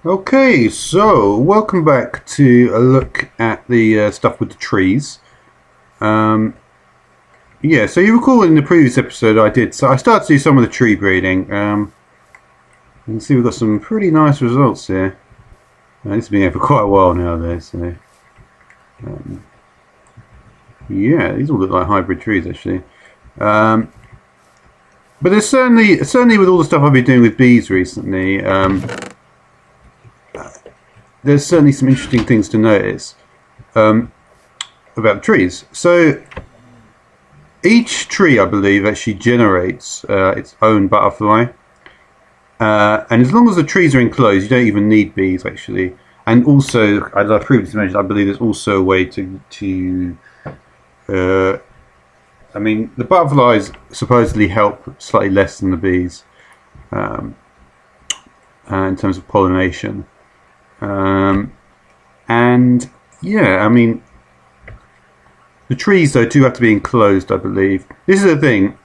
Okay, so welcome back to a look at the stuff with the trees. Um, yeah, so you recall in the previous episode I started to do some of the tree breeding. You can see we've got some pretty nice results here. This has been here for quite a while now though, so yeah, these all look like hybrid trees actually. But there's certainly with all the stuff I've been doing with bees recently, there's certainly some interesting things to notice about the trees. So each tree, I believe, actually generates its own butterfly, and as long as the trees are enclosed, you don't even need bees actually. And also, as I previously mentioned, I believe there's also a way to I mean, the butterflies supposedly help slightly less than the bees in terms of pollination. And yeah, I mean, the trees though do have to be enclosed, I believe. This is the thing.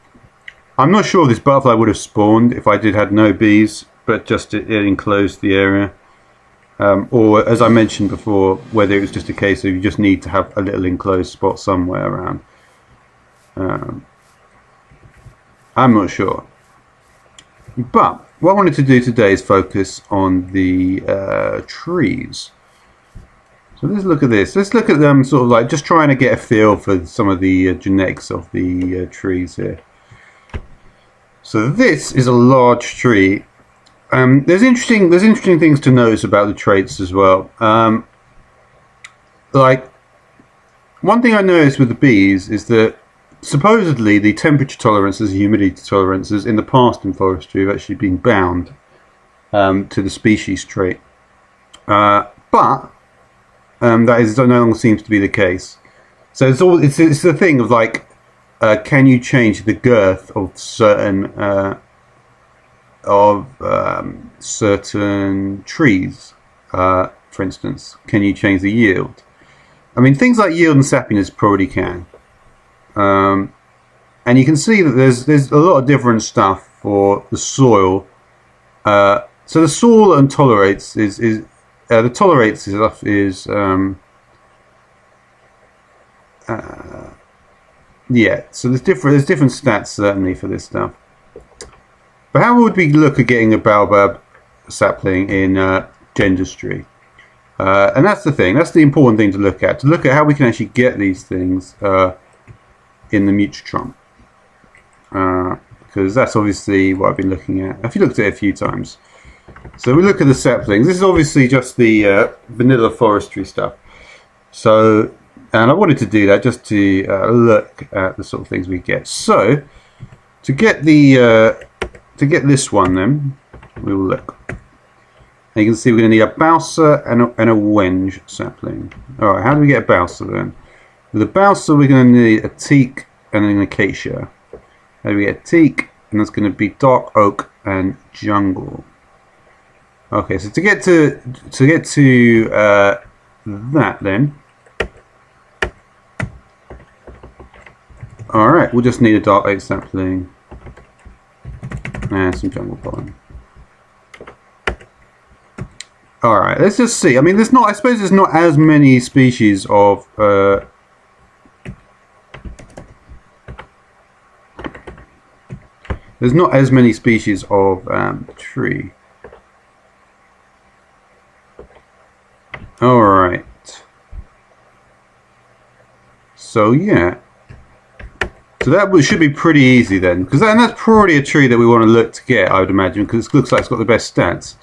I'm not sure if this butterfly would have spawned if I had no bees, but just it enclosed the area. Or as I mentioned before, whether it was just a case of you just need to have a little enclosed spot somewhere around. I'm not sure. But what I wanted to do today is focus on the trees. So let's look at this. Let's look at them sort of like just trying to get a feel for some of the genetics of the trees here. So this is a large tree. There's interesting things to notice about the traits as well. Like one thing I noticed with the bees is that supposedly the temperature tolerances and humidity tolerances in the past in forestry have actually been bound to the species trait. But that no longer seems to be the case. So it's the thing of like, can you change the girth of certain trees? For instance, can you change the yield? I mean, things like yield and sappiness probably can. And you can see that there's a lot of different stuff for the soil. So the soil and tolerates is the tolerates stuff is yeah. So there's different stats certainly for this stuff. But how would we look at getting a Baobab sapling in Gendustry? And that's the thing. That's the important thing to look at. To look at how we can actually get these things in the Mutatron. Because that's obviously what I've been looking at. I've looked at it a few times. So we look at the saplings. This is obviously just the vanilla forestry stuff. So, and I wanted to do that just to look at the sort of things we get. So, to get this one, then we will look. And you can see we're going to need a balsa and a wenge sapling. All right, how do we get a balsa then? With a balsa, we're going to need a teak and an acacia. How do we get a teak? And that's going to be dark oak and jungle. Okay, so to get to that then. All right, we'll just need a dark oak sapling and some jungle pollen. All right, let's just see. I mean, I suppose there's not as many species of tree. All right. So yeah. So that should be pretty easy then, because that's probably a tree that we want to look to get, I would imagine, because it looks like it's got the best stats.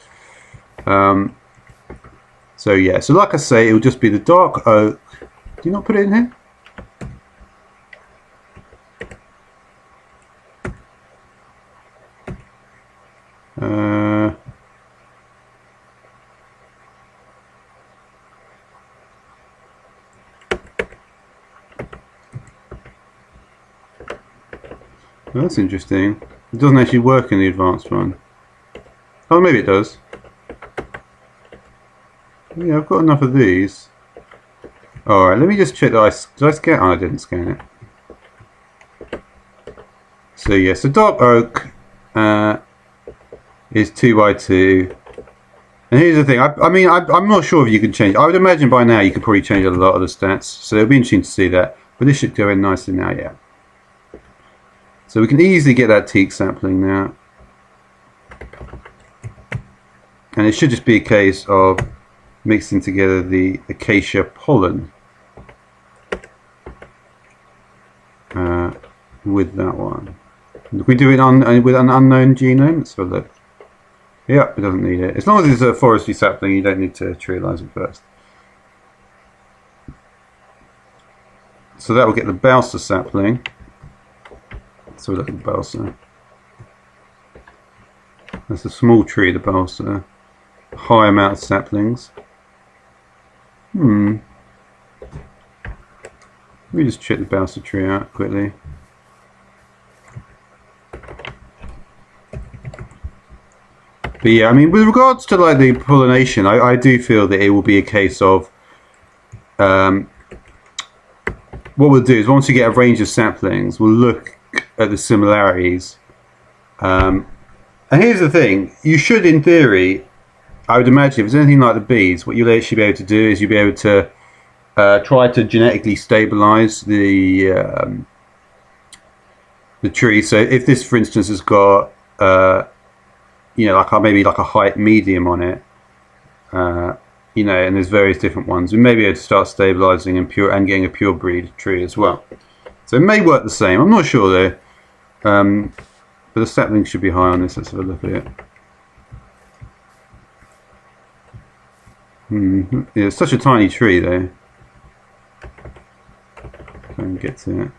So yeah. So like I say, it will just be the dark oak. Do you not put it in here? Well, that's interesting. It doesn't actually work in the advanced one. Oh, maybe it does. Yeah, I've got enough of these. Alright, let me just check that did I scan? Oh, I didn't scan it. So yes, the dark oak is 2x2. And here's the thing, I mean, I'm not sure if you can change. I would imagine by now you could probably change a lot of the stats, so it'll be interesting to see that. But this should go in nicely now, yeah. So we can easily get that teak sapling now. And it should just be a case of mixing together the acacia pollen with that one. If we do it with an unknown genome, let's have a look. Yep, it doesn't need it. As long as it's a forestry sapling, you don't need to trialize it first. So that will get the balsa sapling. So we look at the balsa. That's a small tree, the balsa. High amount of saplings. Let me just check the balsa tree out quickly. But yeah, I mean, with regards to like the pollination, I do feel that it will be a case of what we'll do is once we get a range of saplings, we'll look at the similarities. And here's the thing: you should, in theory, I would imagine, if it's anything like the bees, what you'll actually be able to do is you'll be able to try to genetically stabilize the tree. So if this, for instance, has got you know, like maybe like a height medium on it, you know, and there's various different ones, we may be able to start stabilizing and getting a pure breed tree as well. So it may work the same. I'm not sure though, but the sapling should be high on this. Let's have a look at it. Yeah, it's such a tiny tree though. Try and get to it.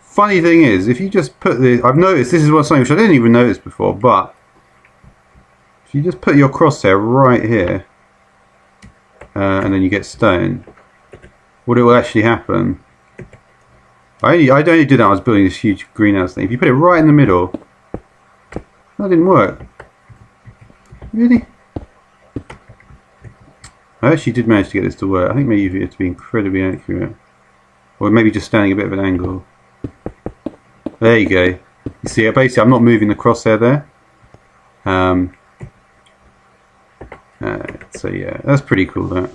Funny thing is, if you just put the, I've noticed this is something which I didn't even notice before, but if you just put your crosshair right here, and then you get stone, what it will actually happen. I only did that when I was building this huge greenhouse thing. If you put it right in the middle, that didn't work. Really? I actually did manage to get this to work. I think maybe you have to be incredibly accurate, or maybe just standing a bit of an angle. There you go. You see, basically, I'm not moving the crosshair there. So yeah, that's pretty cool. That.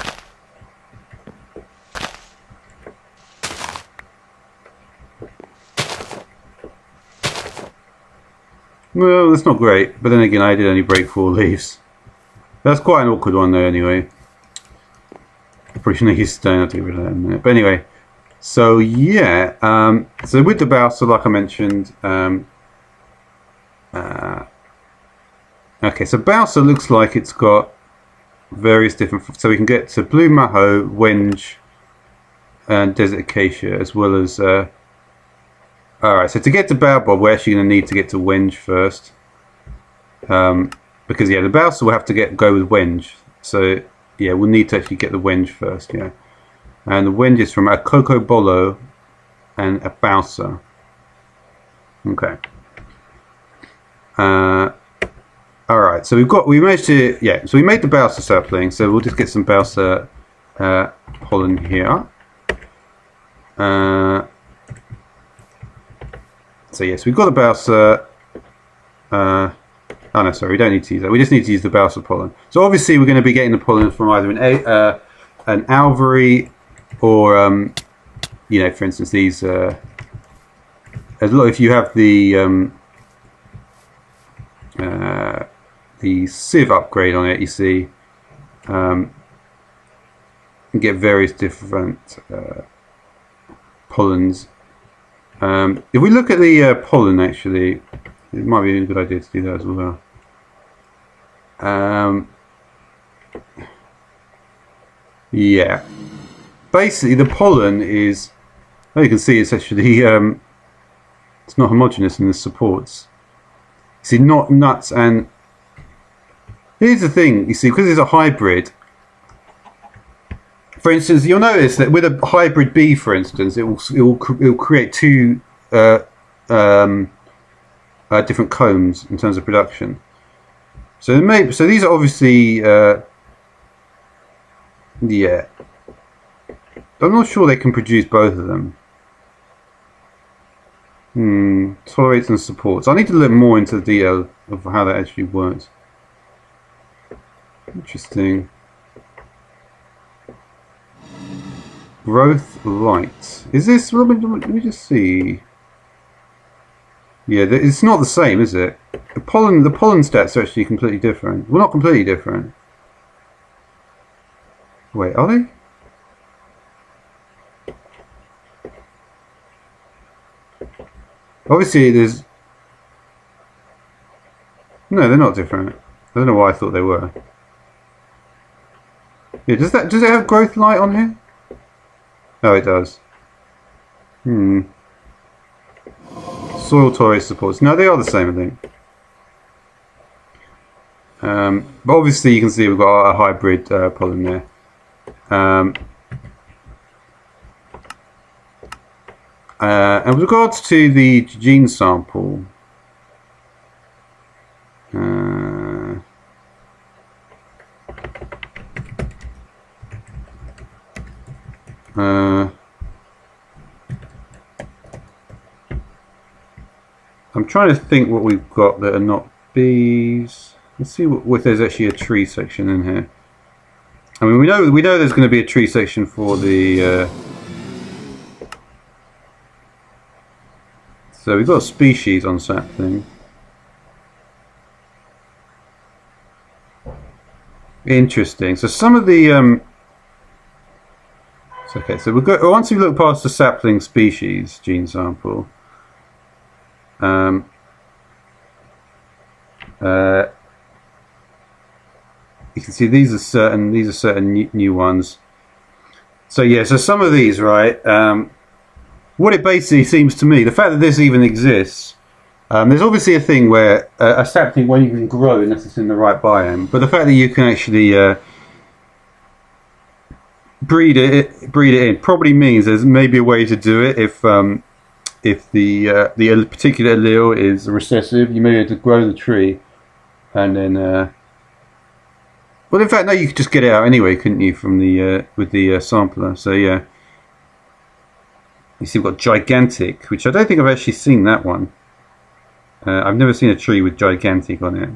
Well, that's not great. But then again, I did only break 4 leaves. That's quite an awkward one, though. Anyway, probably shouldn't use stone. I'll get rid of that in a minute. But anyway. So yeah, so with the balsa, like I mentioned, okay, so balsa looks like it's got various different, so we can get to blue maho, wenge, and desert acacia, as well as, alright, so to get to Baobab, we're actually going to need to get to wenge first, because yeah, the balsa will have to go with wenge, so yeah, we'll need to actually get the wenge first, yeah. And the wenge is from a cocoa bolo and a balsa. Okay. Alright, so we managed to, yeah, so we made the balsa sapling, so we'll just get some balsa pollen here. So yes, we've got the balsa, oh no, sorry, we don't need to use that, we just need to use the balsa pollen. So obviously we're going to be getting the pollen from either an alveary, or you know, for instance, these if you have the sieve upgrade on it, you see, you get various different pollens. If we look at the pollen, actually, it might be a good idea to do that as well. Yeah. Basically, the pollen is, oh, you can see it's actually it's not homogeneous in the supports. See, not nuts. And here's the thing, you see, because it's a hybrid. For instance, you'll notice that with a hybrid bee, for instance, it will create 2 different combs in terms of production. So these are obviously yeah. I'm not sure they can produce both of them. Tolerates and supports. I need to look more into the detail of how that actually works. Interesting. Growth light. Is this? Let me just see. Yeah, it's not the same, is it? The pollen stats are actually completely different. Well, not completely different. Wait, are they? Obviously, there's... No, they're not different. I don't know why I thought they were. Yeah, does it have growth light on here? Oh, it does. Soil tolerance supports. No, they are the same, I think. But obviously, you can see we've got a hybrid pollen there. And with regards to the gene sample, I'm trying to think what we've got that are not bees. Let's see if there's actually a tree section in here. I mean, we know there's going to be a tree section for the. So we've got a species on sapling. Interesting. So some of the okay. So we'll go once we look past the sapling species gene sample. You can see these are certain new ones. So yeah, so some of these, right? What it basically seems to me, the fact that this even exists, there's obviously a thing where a sapling won't even grow unless it's in the right biome. But the fact that you can actually breed it in probably means there's maybe a way to do it if the particular allele is recessive. You may be able to grow the tree, and then well, in fact, no, you could just get it out anyway, couldn't you, from the with the sampler? So yeah, you see, we've got gigantic, which I don't think I've actually seen that one. I've never seen a tree with gigantic on it.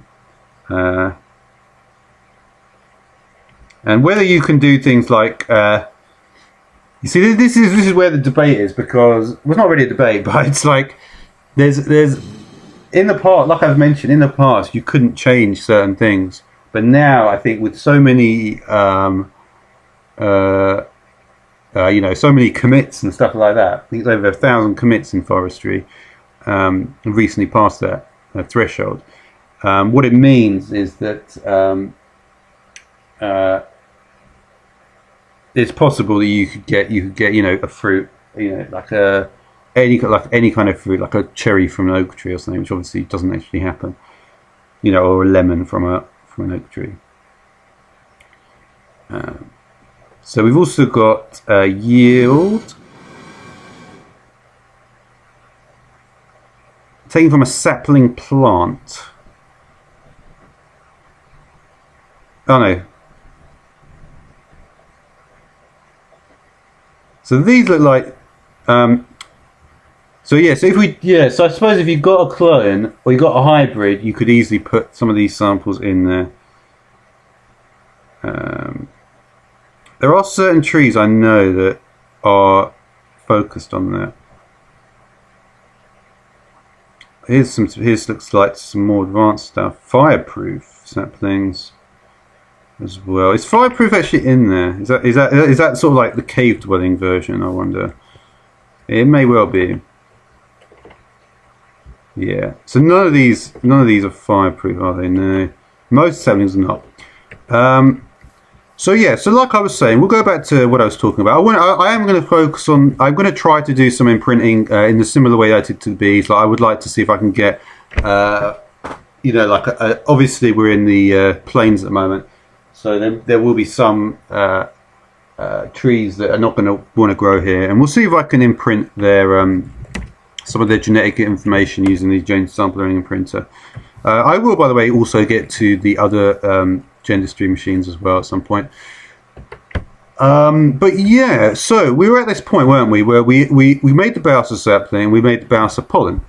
And whether you can do things like you see, this is where the debate is, because well, it's not really a debate, but it's like there's in the past, like I've mentioned, in the past you couldn't change certain things, but now I think with so many so many commits and stuff like that, I think it's over 1,000 commits in forestry, and recently passed that threshold. What it means is that it's possible that you could get a fruit, like any kind of fruit, like a cherry from an oak tree or something, which obviously doesn't actually happen, or a lemon from an oak tree. So we've also got yield taken from a sapling plant. Oh no. So these look like, so I suppose if you've got a clone or you've got a hybrid, you could easily put some of these samples in there. There are certain trees I know that are focused on that. Here's looks like some more advanced stuff. Fireproof saplings as well. Is fireproof actually in there? Is that sort of like the cave dwelling version? I wonder. It may well be. Yeah. So none of these are fireproof, are they? No. Most saplings are not. So yeah. So like I was saying, we'll go back to what I was talking about. I am going to focus on. I'm going to try to do some imprinting in the similar way I did to the bees. Like I would like to see if I can get, obviously we're in the plains at the moment. So there will be some trees that are not going to want to grow here, and we'll see if I can imprint their some of their genetic information using the gene sampling imprinter. I will, by the way, also get to the other Gendustry machines as well at some point. But yeah, so we were at this point, weren't we, where we made the Baobab sapling, we made the Baobab pollen,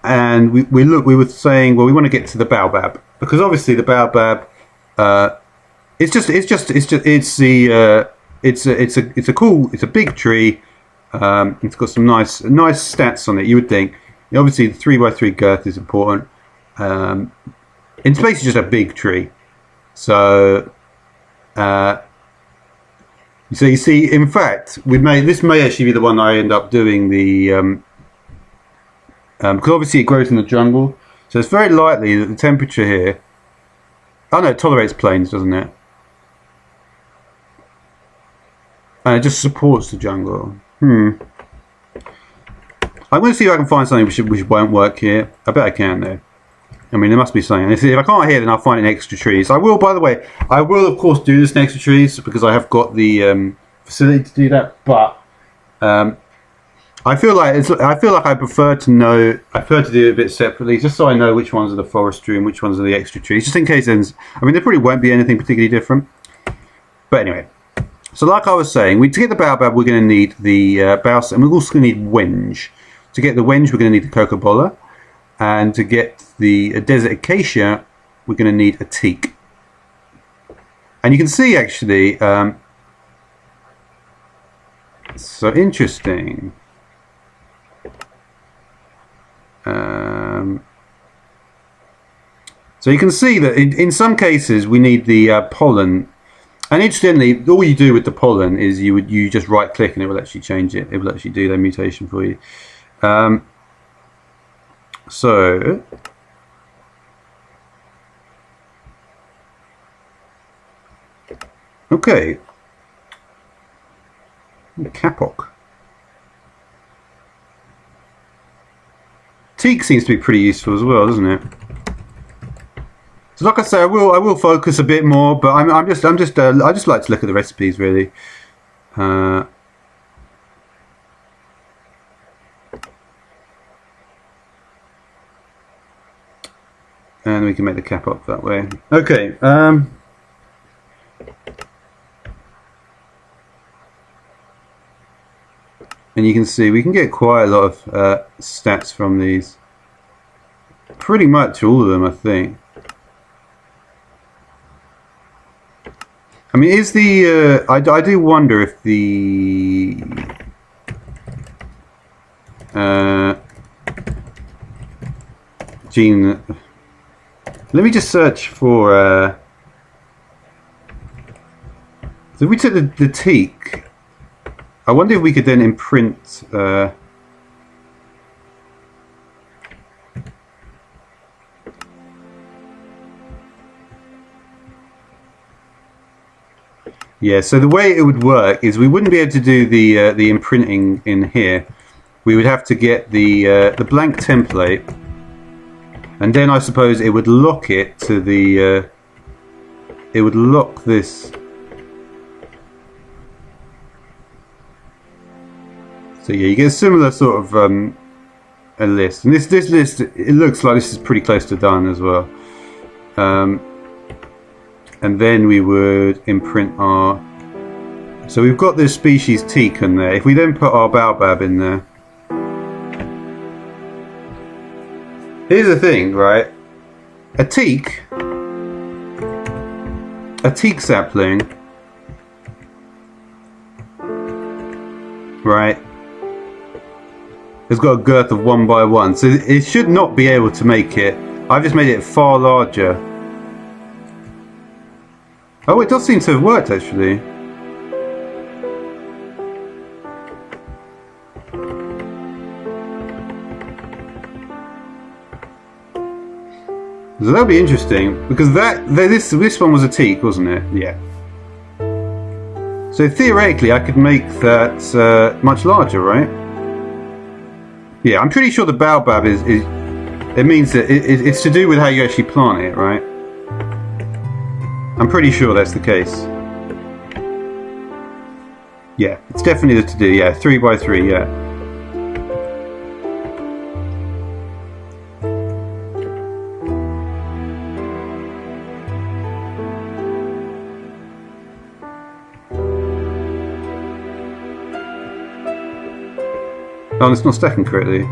and we were saying, well, we want to get to the Baobab because obviously the Baobab, it's a big tree. It's got some nice stats on it. You would think, obviously, the 3x3 girth is important. It's basically just a big tree, so. So you see, in fact, this may actually be the one I end up doing the because obviously it grows in the jungle, so it's very likely that the temperature here. Oh no, it tolerates plains, doesn't it? And it just supports the jungle. I'm going to see if I can find something which won't work here. I bet I can though. I mean, there must be something. If I can't here, then I'll find an extra trees. I will, by the way, of course do this in extra trees because I have got the facility to do that. But I feel like I prefer to do it a bit separately, just so I know which ones are the forestry and which ones are the extra trees, just in case. I mean, there probably won't be anything particularly different. But anyway, so like I was saying, to get the Baobab, we're going to need the Baos, and we're also going to need wenge. To get the wenge, we're going to need the cocobola. And to get the desert acacia, we're going to need a teak. And you can see actually, so interesting. So you can see that in some cases we need the pollen. And interestingly, all you do with the pollen is you just right click and it will actually change it. It will actually do the mutation for you. So okay, kapok. Teak seems to be pretty useful as well, doesn't it? So like I say, I will focus a bit more, but I just like to look at the recipes really. And we can make the cap up that way. Okay. And you can see we can get quite a lot of stats from these. Pretty much all of them, I think. I mean, is the I do wonder if the gene. Let me just search for. So if we took the teak, I wonder if we could then imprint. Yeah, so the way it would work is we wouldn't be able to do the imprinting in here. We would have to get the blank template, and then I suppose it would lock it to the. It would lock this. So yeah, you get a similar sort of a list, and this list, it looks like this is pretty close to done as well. And then we would imprint our. So we've got this species teak in there. If we then put our baobab in there. Here's the thing, right? A teak sapling, right, has got a girth of 1 by 1, so it should not be able to make it. I've just made it far larger. Oh, it does seem to have worked actually. So that'll be interesting because this one was a teak, wasn't it? Yeah. So theoretically, I could make that much larger, right? Yeah, I'm pretty sure the baobab is it means that it's to do with how you actually plant it, right? I'm pretty sure that's the case. Yeah, it's definitely to do. Yeah, 3 by 3. Yeah. Oh, it's not stacking correctly.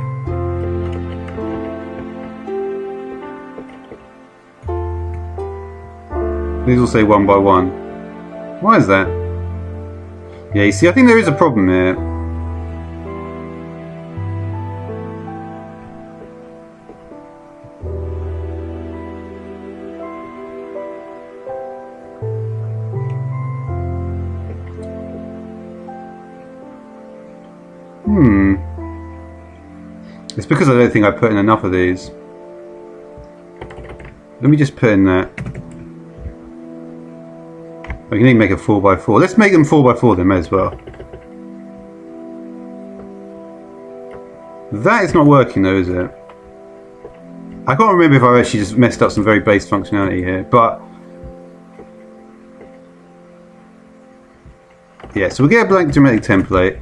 These will say 1 by 1. Why is that? Yeah, you see, I think there is a problem here. It's because I don't think I put in enough of these. Let me just put in that. We can even make a 4 by 4. Let's make them 4 by 4 then, may as well. That is not working though, is it? I can't remember if I actually just messed up some very base functionality here, but yeah, so we'll get a blank geometric template.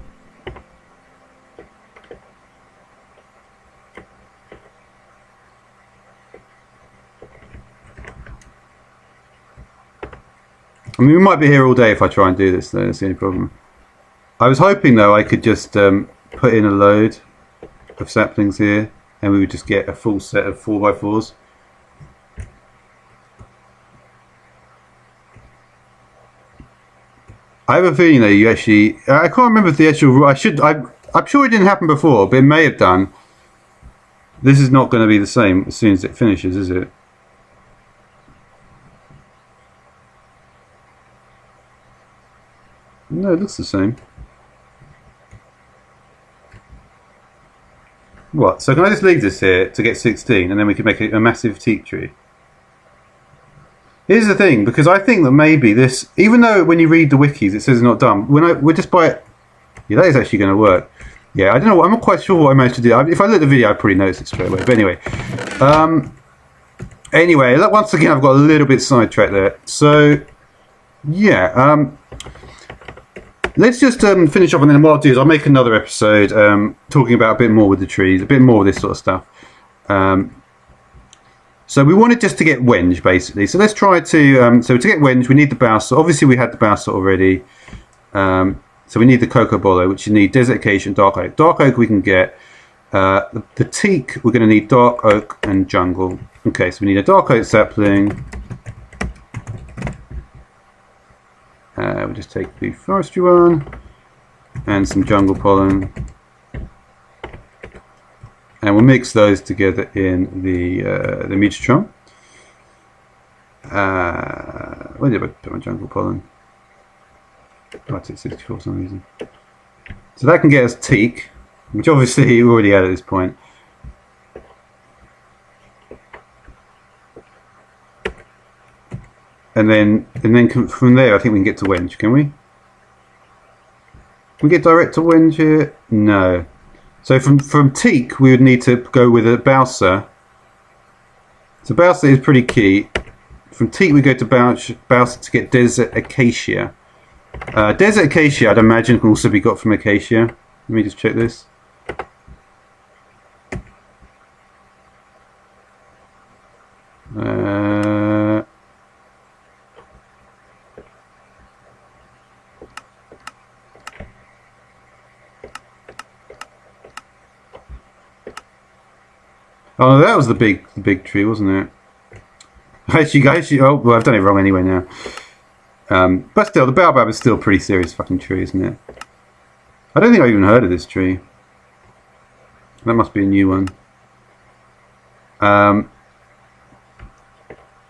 I mean, we might be here all day if I try and do this though, that's the only problem. I was hoping though I could just put in a load of saplings here and we would just get a full set of 4x4s. I have a feeling though you actually, I can't remember if the actual, I'm sure it didn't happen before, but it may have done. This is not going to be the same as soon as it finishes, is it? No, it looks the same. What? So can I just leave this here to get 16 and then we can make a massive teak tree? Here's the thing, because I think that maybe this, even though when you read the wikis it says it's not done, we're just by it, yeah, that is actually going to work. Yeah, I don't know, I'm not quite sure what I managed to do. If I look at the video I'd probably notice it straight away, but anyway. Anyway, once again I've got a little bit sidetracked there. So, yeah, let's just finish off, and then what I'll do is I'll make another episode talking about a bit more with the trees, a bit more of this sort of stuff. So we wanted just to get wenge, basically. So let's try to, so to get wenge we need the balsa. Obviously we had the balsa already. So we need the cocoa bolo, which you need desert acacia and dark oak. Dark oak we can get. The teak we're going to need dark oak and jungle. Okay, so we need a dark oak sapling. We'll just take the forestry one and some jungle pollen, and we'll mix those together in the mutatron. Where did I put my jungle pollen? Oh, it's at 64 for some reason. So that can get us teak, which obviously we already had at this point. And then from there I think we can get to wenge, can we? Can we get direct to wenge here? No. So from teak we would need to go with a balsa. So balsa is pretty key. From teak we go to balsa to get desert acacia. Desert acacia I'd imagine can also be got from acacia. Let me just check this. Oh, that was the big tree, wasn't it? Actually, oh, well, I've done it wrong anyway now. But still, the Baobab is still a pretty serious fucking tree, isn't it? I don't think I've even heard of this tree. That must be a new one.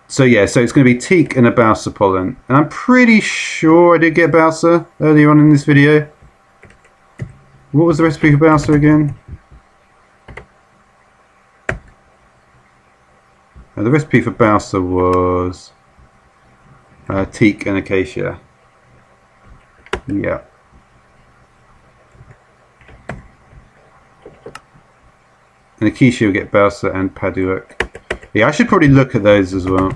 So yeah, so it's going to be teak and a balsa pollen. And I'm pretty sure I did get balsa earlier on in this video. What was the recipe for balsa again? The recipe for balsa was teak and acacia. Yeah. And acacia will get balsa and paduak. Yeah, I should probably look at those as well.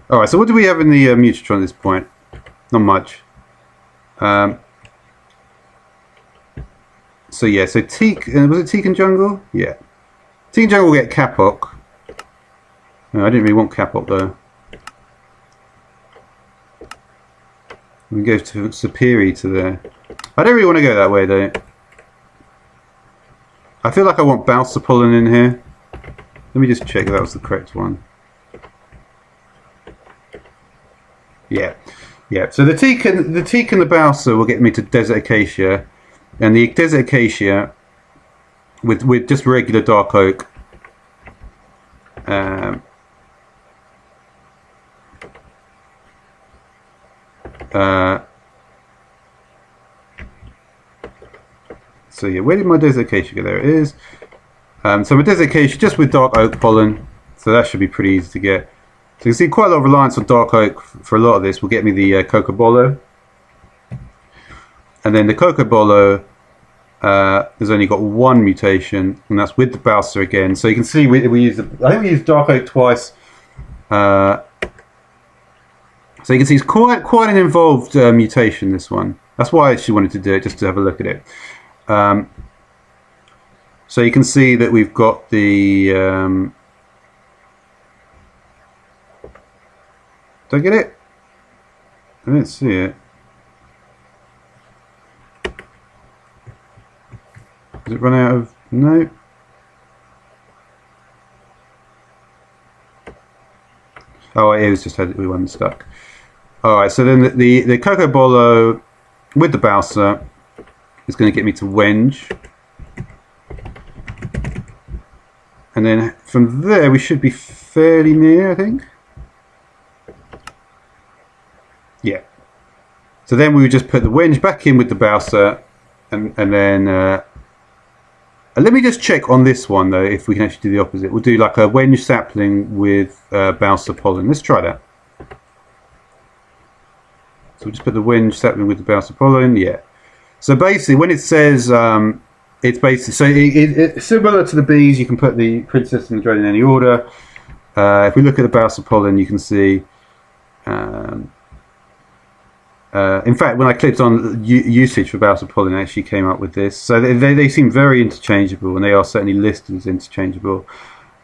Alright, so what do we have in the mutatron at this point? Not much. So yeah, so teak, was it teak and jungle? Yeah. Teak and jungle will get kapok. No, I didn't really want kapok though. We go to superior to there. I don't really want to go that way though. I feel like I want balsa pollen in here. Let me just check if that was the correct one. Yeah, yeah. So the teak and the balsa will get me to desert acacia, and the desert acacia with just regular dark oak. So yeah, where did my desert acacia go? There it is. So my desert acacia just with dark oak pollen, so that should be pretty easy to get. So you can see quite a lot of reliance on dark oak for a lot of this will get me the cocobolo. And then the cocobolo has only got one mutation, and that's with the balsa again. So you can see we use I think we used dark oak twice. So you can see it's quite an involved mutation, this one. That's why I actually wanted to do it, just to have a look at it. So you can see that we've got the... did I get it? I don't see it. Does it run out of... No. Oh, it was just had we one stuck. Alright, so then the cocobolo with the balsa is going to get me to wenge. And then from there we should be fairly near, I think. Yeah. So then we would just put the wenge back in with the balsa, and then let me just check on this one though if we can actually do the opposite. We'll do like a wenge sapling with balsa pollen. Let's try that. So we'll just put the wenge sapling with the balsa pollen. Yeah. So basically, when it says it's basically so it's similar to the bees. You can put the princess and the drone in any order. If we look at the balsa pollen, you can see. In fact, when I clicked on usage for balsa pollen, it actually came up with this. So they seem very interchangeable, and they are certainly listed as interchangeable.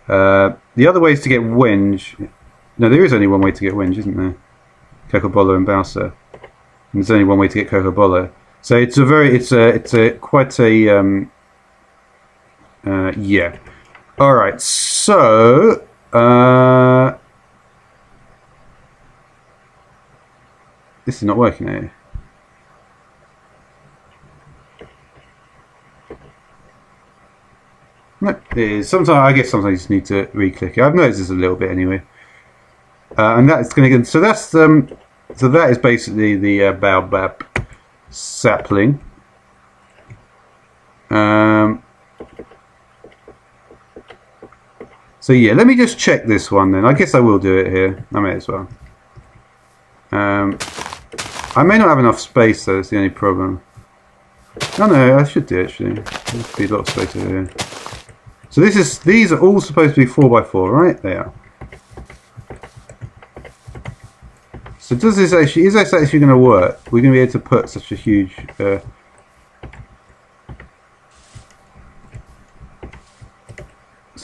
The other ways to get wenge, no, there is only one way to get wenge, isn't there? Cocobolo and balsa, and there's only one way to get cocobolo. So it's quite a yeah. All right, so. This is not working here. No, it is. I guess sometimes you just need to re-click it. I've noticed this a little bit anyway. And that's going to get. So that's so that is basically the Baobab sapling. So yeah, let me just check this one then. I guess I will do it here. I may as well. I may not have enough space though, that's the only problem. Oh no, I should do it actually. There should be a lot of space over here. So these are all supposed to be 4x4, right? They are. So is this actually going to work? We're going to be able to put such a huge... So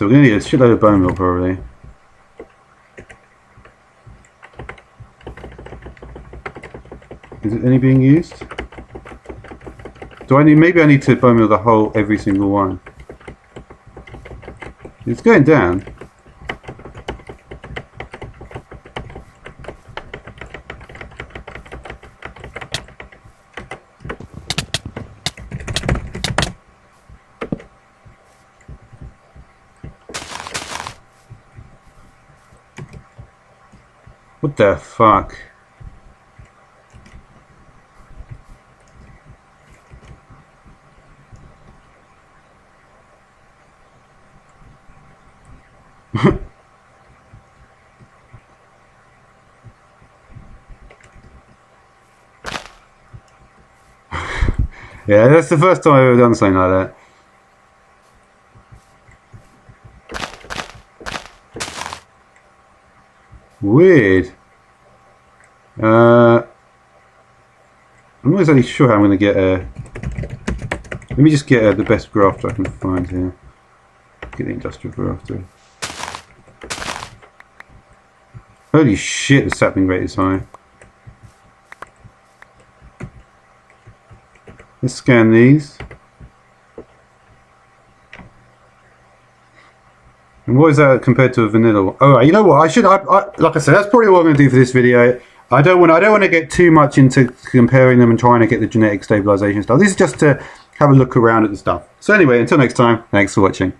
we're going to need a shitload of bone meal probably. Is it any being used? Maybe I need to bone meal every single one. It's going down. What the fuck? Yeah, that's the first time I've ever done something like that. Weird. I'm not exactly sure how I'm going to get a... Let me just get the best grafter I can find here. Get the industrial grafter. Holy shit, the sapling rate is high. Let's scan these. And what is that compared to a vanilla one? Oh, you know what? Like I said, that's probably what I'm going to do for this video. I don't want to get too much into comparing them and trying to get the genetic stabilization stuff. This is just to have a look around at the stuff. So anyway, until next time, thanks for watching.